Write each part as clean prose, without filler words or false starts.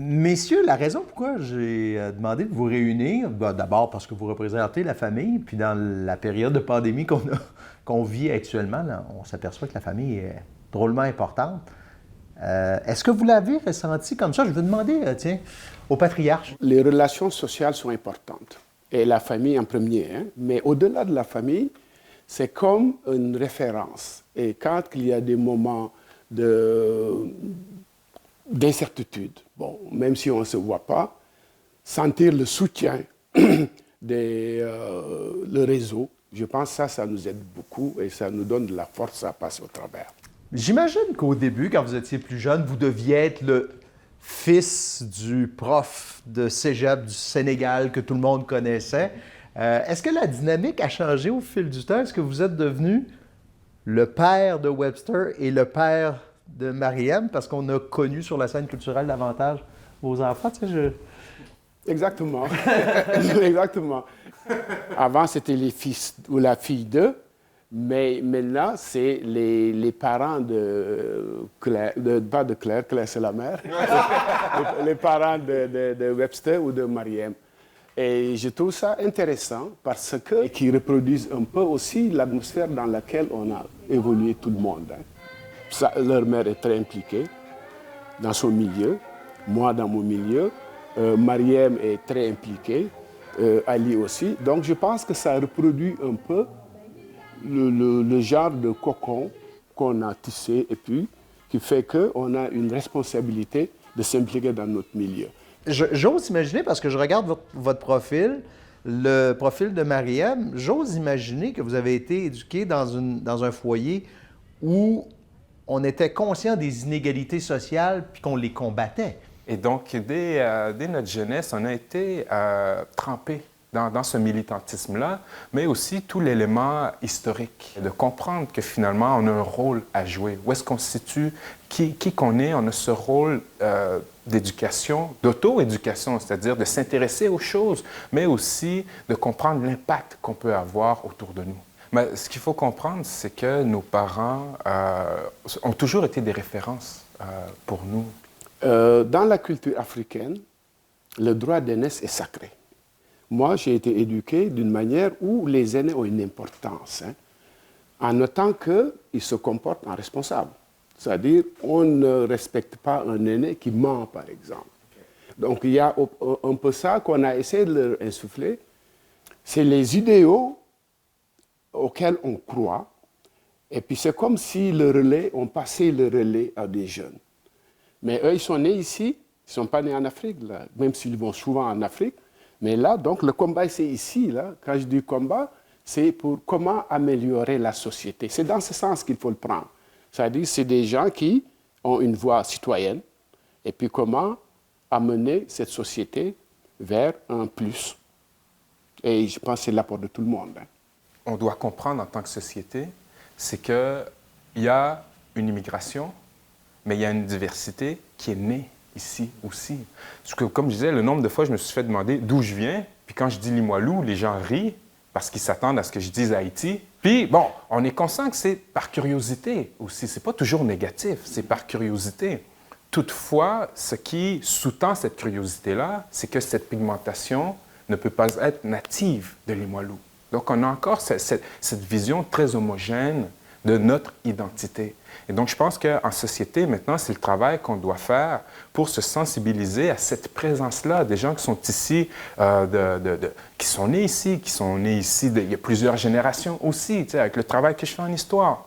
Messieurs, la raison pourquoi j'ai demandé de vous réunir, d'abord parce que vous représentez la famille, puis dans la période de pandémie qu'on vit actuellement, là, on s'aperçoit que la famille est drôlement importante. Est-ce que vous l'avez ressenti comme ça? Je vais demander, tiens, au patriarche. Les relations sociales sont importantes, et la famille en premier. Hein? Mais au-delà de la famille, c'est comme une référence. Et quand il y a des moments d'incertitude, bon, même si on ne se voit pas, sentir le soutien le réseau, je pense que ça nous aide beaucoup et ça nous donne de la force à passer au travers. J'imagine qu'au début, quand vous étiez plus jeune, vous deviez être le fils du prof de cégep du Sénégal que tout le monde connaissait. Est-ce que la dynamique a changé au fil du temps? Est-ce que vous êtes devenu le père de Webster et le père de Mariam? Parce qu'on a connu sur la scène culturelle davantage vos enfants. Tu sais, Exactement. Exactement. Avant, c'était les fils ou la fille d'eux. Mais maintenant, c'est les parents de Claire, pas de Claire, Claire c'est la mère, les parents de Webster ou de Mariam. Et je trouve ça intéressant parce qu'ils reproduisent un peu aussi l'atmosphère dans laquelle on a évolué tout le monde. Hein. Ça, leur mère est très impliquée dans son milieu, moi dans mon milieu, Mariam est très impliquée, Ali aussi. Donc je pense que ça reproduit un peu le genre de cocon qu'on a tissé et puis qui fait qu'on a une responsabilité de s'impliquer dans notre milieu. J'ose imaginer, parce que je regarde votre profil, le profil de Mariam, j'ose imaginer que vous avez été éduqué dans un foyer où on était conscient des inégalités sociales puis qu'on les combattait. Et donc, dès notre jeunesse, on a été trempés dans ce militantisme-là, mais aussi tout l'élément historique, de comprendre que finalement, on a un rôle à jouer. Où est-ce qu'on se situe, qui qu'on est, on a ce rôle d'éducation, d'auto-éducation, c'est-à-dire de s'intéresser aux choses, mais aussi de comprendre l'impact qu'on peut avoir autour de nous. Mais ce qu'il faut comprendre, c'est que nos parents ont toujours été des références pour nous. Dans la culture africaine, le droit d'aînesse est sacré. Moi, j'ai été éduqué d'une manière où les aînés ont une importance, hein, en notant qu'ils se comportent en responsable. C'est-à-dire, on ne respecte pas un aîné qui ment, par exemple. Donc, il y a un peu ça qu'on a essayé de leur insuffler. C'est les idéaux auxquels on croit. Et puis, c'est comme si on passait le relais à des jeunes. Mais eux, ils sont nés ici, ils ne sont pas nés en Afrique, là, même s'ils vont souvent en Afrique. Mais là, donc, le combat, c'est ici. Là. Quand je dis combat, c'est pour comment améliorer la société. C'est dans ce sens qu'il faut le prendre. C'est-à-dire, c'est des gens qui ont une voix citoyenne, et puis comment amener cette société vers un plus. Et je pense que c'est l'apport de tout le monde. Hein. On doit comprendre en tant que société, c'est qu'il y a une immigration, mais il y a une diversité qui est née ici aussi. Parce que, comme je disais, le nombre de fois, je me suis fait demander d'où je viens. Puis quand je dis Limoilou, les gens rient parce qu'ils s'attendent à ce que je dise Haïti. Puis, bon, on est conscient que c'est par curiosité aussi. C'est pas toujours négatif, c'est par curiosité. Toutefois, ce qui sous-tend cette curiosité-là, c'est que cette pigmentation ne peut pas être native de Limoilou. Donc, on a encore cette vision très homogène de notre identité. Et donc, je pense qu'en société, maintenant, c'est le travail qu'on doit faire pour se sensibiliser à cette présence-là, des gens qui sont ici, qui sont nés ici, il y a plusieurs générations aussi, avec le travail que je fais en histoire.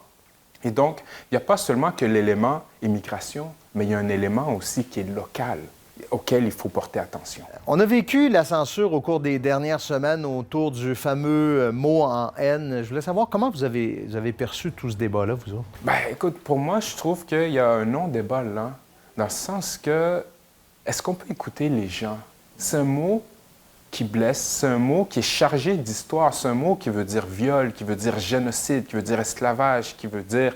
Et donc, il n'y a pas seulement que l'élément immigration, mais il y a un élément aussi qui est local, auquel il faut porter attention. On a vécu la censure au cours des dernières semaines autour du fameux mot en haine. Je voulais savoir comment vous avez perçu tout ce débat-là, vous autres? Bien, écoute, pour moi, je trouve qu'il y a un non-débat là, dans le sens que, est-ce qu'on peut écouter les gens? C'est un mot qui blesse, c'est un mot qui est chargé d'histoire, c'est un mot qui veut dire viol, qui veut dire génocide, qui veut dire esclavage, qui veut dire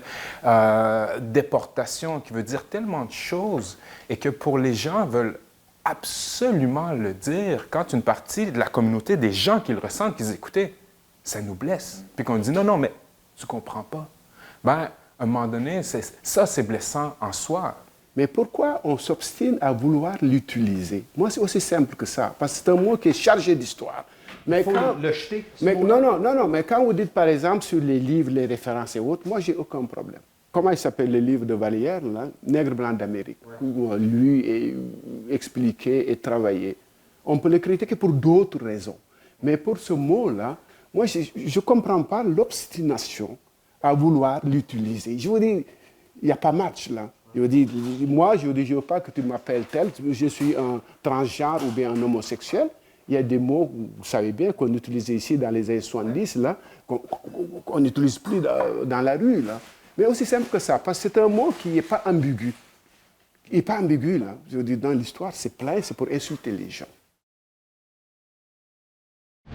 déportation, qui veut dire tellement de choses, et que pour les gens veulent absolument le dire quand une partie de la communauté, des gens qui le ressentent, qui disent « écoutez, ça nous blesse », puis qu'on dit « non, mais tu comprends pas ». Bien, à un moment donné, c'est blessant en soi. Mais pourquoi on s'obstine à vouloir l'utiliser? Moi, c'est aussi simple que ça, parce que c'est un mot qui est chargé d'histoire. Mais Il faut le jeter. mais quand vous dites, par exemple, sur les livres, les références et autres, moi, j'ai aucun problème. Comment il s'appelle le livre de Vallière, là? Nègre blanc d'Amérique, où lui est expliqué et travaillé. On peut le critiquer pour d'autres raisons. Mais pour ce mot-là, moi, je ne comprends pas l'obstination à vouloir l'utiliser. Je vous dis, il n'y a pas match, là. Je veux dire, moi, je ne veux pas que tu m'appelles tel, je suis un transgenre ou bien un homosexuel. Il y a des mots, vous savez bien, qu'on utilisait ici dans les années 70, là, qu'on n'utilise plus dans la rue, là. Mais aussi simple que ça, parce que c'est un mot qui n'est pas ambigu. Il n'est pas ambigu, là. Je veux dire, dans l'histoire, c'est plein, c'est pour insulter les gens.